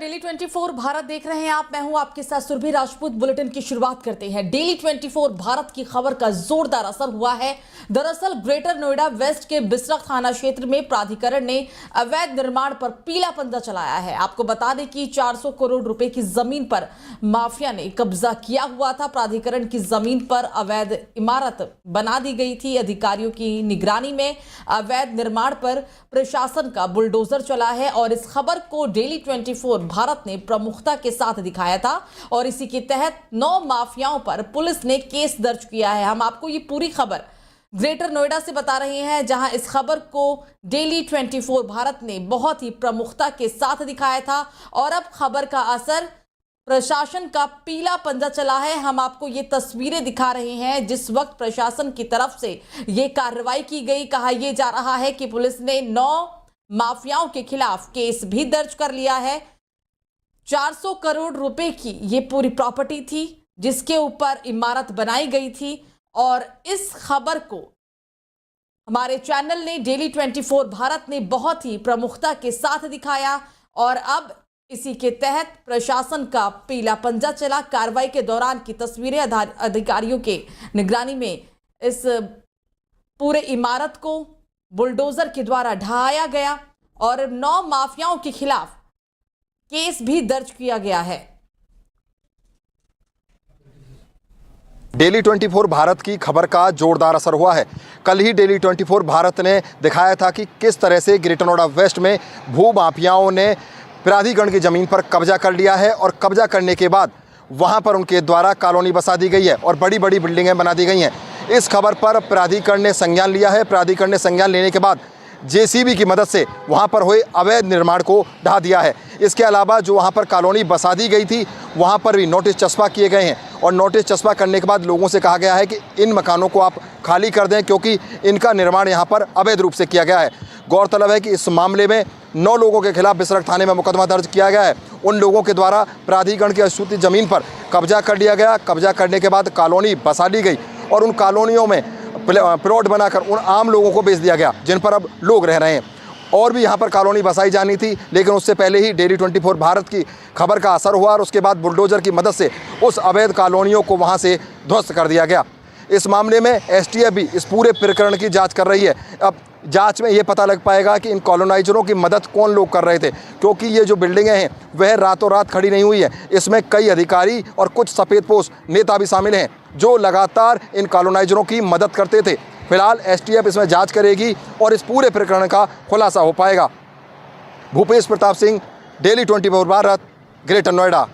Daily 24 Bharat देख रहे हैं आप। मैं हूं आपके साथ सुरभि राजपूत। बुलेटिन की शुरुआत करते हैं। डेली 24 भारत की खबर का जोरदार असर हुआ है। दरअसल ग्रेटर नोएडा वेस्ट के बिसरख थाना क्षेत्र में प्राधिकरण ने अवैध निर्माण पर पीला पंजा चलाया है। आपको बता दें कि 400 करोड़ रुपए की जमीन पर माफिया ने कब्जा किया हुआ था। प्राधिकरण की जमीन पर अवैध इमारत बना दी गई थी। अधिकारियों की निगरानी में अवैध निर्माण पर प्रशासन का बुलडोजर चला है और इस खबर को डेली 24 भारत ने प्रमुखता के साथ दिखाया था और इसी के तहत 9 माफियाओं पर पुलिस ने केस दर्ज किया है। हम आपको ये पूरी खबर ग्रेटर नोएडा से बता रहे हैं, जहां इस खबर को डेली 24 भारत ने बहुत ही प्रमुखता के साथ दिखाया था और अब खबर का असर प्रशासन का पीला पंजा चला है। हम आपको ये तस्वीरें दिखा रहे हैं जिस वक्त प्रशासन की तरफ से ये कार्रवाई की गई। कहा यह जा रहा है कि पुलिस ने 9 माफियाओं के खिलाफ केस भी दर्ज कर लिया है। 400 करोड़ रुपए की ये पूरी प्रॉपर्टी थी जिसके ऊपर इमारत बनाई गई थी और इस खबर को हमारे चैनल ने डेली 24 भारत ने बहुत ही प्रमुखता के साथ दिखाया और अब इसी के तहत प्रशासन का पीला पंजा चला। कार्रवाई के दौरान की तस्वीरें अधिकारियों के निगरानी में इस पूरे इमारत को बुलडोजर के द्वारा ढहाया गया और 9 माफियाओं के खिलाफ केस भी दर्ज किया गया है। डेली 24 भारत की खबर का जोरदार असर हुआ है। कल ही डेली 24 भारत ने दिखाया था कि किस तरह से ग्रेटर नोएडा वेस्ट में भू माफियाओं ने प्राधिकरण की ज़मीन पर कब्जा कर लिया है और कब्जा करने के बाद वहां पर उनके द्वारा कॉलोनी बसा दी गई है और बड़ी बड़ी बिल्डिंगें बना दी गई हैं। इस खबर पर प्राधिकरण ने संज्ञान लिया है। प्राधिकरण ने संज्ञान लेने के बाद जेसीबी की मदद से वहां पर हुए अवैध निर्माण को ढहा दिया है। इसके अलावा जो वहां पर कॉलोनी बसा दी गई थी वहां पर भी नोटिस चस्पा किए गए हैं और नोटिस चस्पा करने के बाद लोगों से कहा गया है कि इन मकानों को आप खाली कर दें क्योंकि इनका निर्माण यहां पर अवैध रूप से किया गया है। गौरतलब है कि इस मामले में 9 लोगों के खिलाफ बिसरख थाने में मुकदमा दर्ज किया गया है। उन लोगों के द्वारा प्राधिकरण की अधिसूचित ज़मीन पर कब्जा कर लिया गया। कब्जा करने के बाद कॉलोनी बसा ली गई और उन कॉलोनियों में प्लॉट बनाकर उन आम लोगों को बेच दिया गया जिन पर अब लोग रह रहे हैं। और भी यहाँ पर कॉलोनी बसाई जानी थी लेकिन उससे पहले ही डेली 24 भारत की खबर का असर हुआ और उसके बाद बुलडोजर की मदद से उस अवैध कॉलोनियों को वहाँ से ध्वस्त कर दिया गया। इस मामले में एसटीएफ भी इस पूरे प्रकरण की जांच कर रही है। अब जांच में ये पता लग पाएगा कि इन कॉलोनाइजरों की मदद कौन लोग कर रहे थे, क्योंकि ये जो बिल्डिंगें हैं वह रातों रात खड़ी नहीं हुई है। इसमें कई अधिकारी और कुछ सफ़ेदपोश नेता भी शामिल हैं जो लगातार इन कॉलोनाइजरों की मदद करते थे। फिलहाल एसटीएफ इसमें जांच करेगी और इस पूरे प्रकरण का खुलासा हो पाएगा। Bhupesh Pratap Singh, daily 24 Bharat, greater Noida.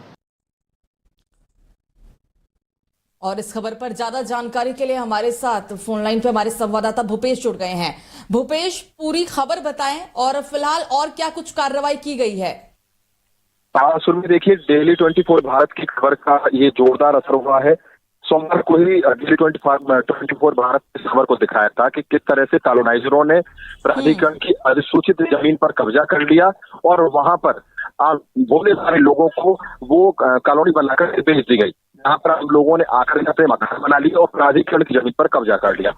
और इस खबर पर ज्यादा जानकारी के लिए हमारे साथ फोन लाइन पे हमारे संवाददाता भूपेश जुड़ गए हैं। भूपेश, पूरी खबर बताएं और फिलहाल और क्या कुछ कार्रवाई की गई है? सुरभि, देखिए डेली 24 भारत की खबर का ये जोरदार असर हुआ है। सोमवार को ही डेली 24 भारत इस खबर को दिखाया था कि किस तरह से कॉलोनाइजरों ने प्राधिकरण की अधिसूचित जमीन पर कब्जा कर लिया और वहां पर भोले सारे लोगों को वो कॉलोनी बनाकर बेच दी गई। यहाँ पर हम लोगों ने आकर यहाँ पे मकान बना लिया और प्राधिकरण की जमीन पर कब्जा कर लिया।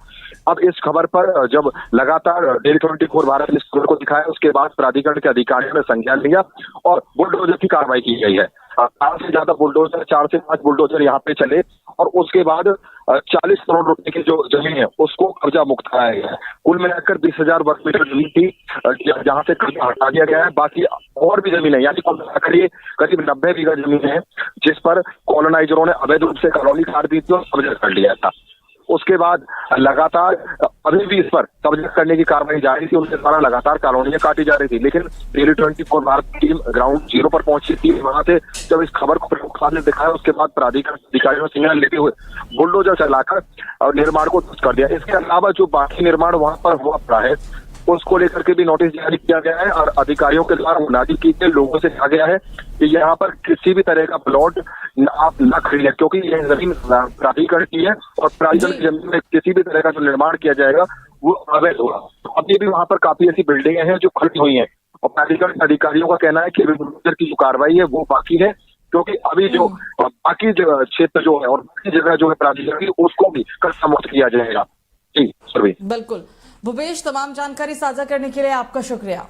अब इस खबर पर जब लगातार डेली 24 भारत ने इस खबर को दिखाया उसके बाद प्राधिकरण के अधिकारियों ने संज्ञान लिया और बुलडोजर की कार्रवाई की गई है। 4 से ज्यादा बुलडोजर, 4 से 5 बुलडोजर यहाँ पे चले और उसके बाद 40 करोड़ रुपए की जो जमीन है उसको कब्जा मुक्त कराया गया है। कुल मिलाकर 20,000 वर्ग मीटर जमीन थी जहाँ से कब्जा हटा दिया गया है। बाकी और भी जमीन है, यानी कुल मिलाकर ये करीब 90 बीघा जमीन है जिस पर कॉलोनाइजरों ने अवैध रूप से कॉलोनी काट दी थी और कब्जा कर लिया था। उसके बाद लगातार अभी भी इस पर कब्जा करने की कार्रवाई जारी थी। उनके द्वारा लगातार कॉलोनियां काटी जा रही थी लेकिन डेली 24 भारत की टीम ग्राउंड जीरो पर पहुंची थी। वहां से जब इस खबर को प्रमुखता से दिखाया उसके बाद प्राधिकरण अधिकारियों ने संज्ञान लेते हुए बुलडोजर चलाकर और निर्माण को ध्वस्त कर दिया। इसके अलावा जो बाकी निर्माण वहां पर हुआ पड़ा है उसको लेकर के भी नोटिस जारी किया गया है और अधिकारियों के द्वारा मुनादी की गई लोगों से कहा गया है कि यहाँ पर किसी भी तरह का प्लॉट आप न खरीदें क्योंकि यह जमीन प्राधिकरण की है और प्राधिकरण की जमीन में किसी भी तरह का जो निर्माण किया जाएगा वो अवैध होगा। अभी भी वहां पर काफी ऐसी बिल्डिंगें हैं जो खड़ी हुई हैं और प्राधिकरण के अधिकारियों का कहना है कि बुलडोजर की जो कार्रवाई है वो बाकी है क्योंकि अभी जो बाकी क्षेत्र जो है और बाकी जगह जो है प्राधिकरण की उसको भी कब्जा मुक्त किया जाएगा। जी सुरभि। बिल्कुल भूपेश, तमाम जानकारी साझा करने के लिए आपका शुक्रिया।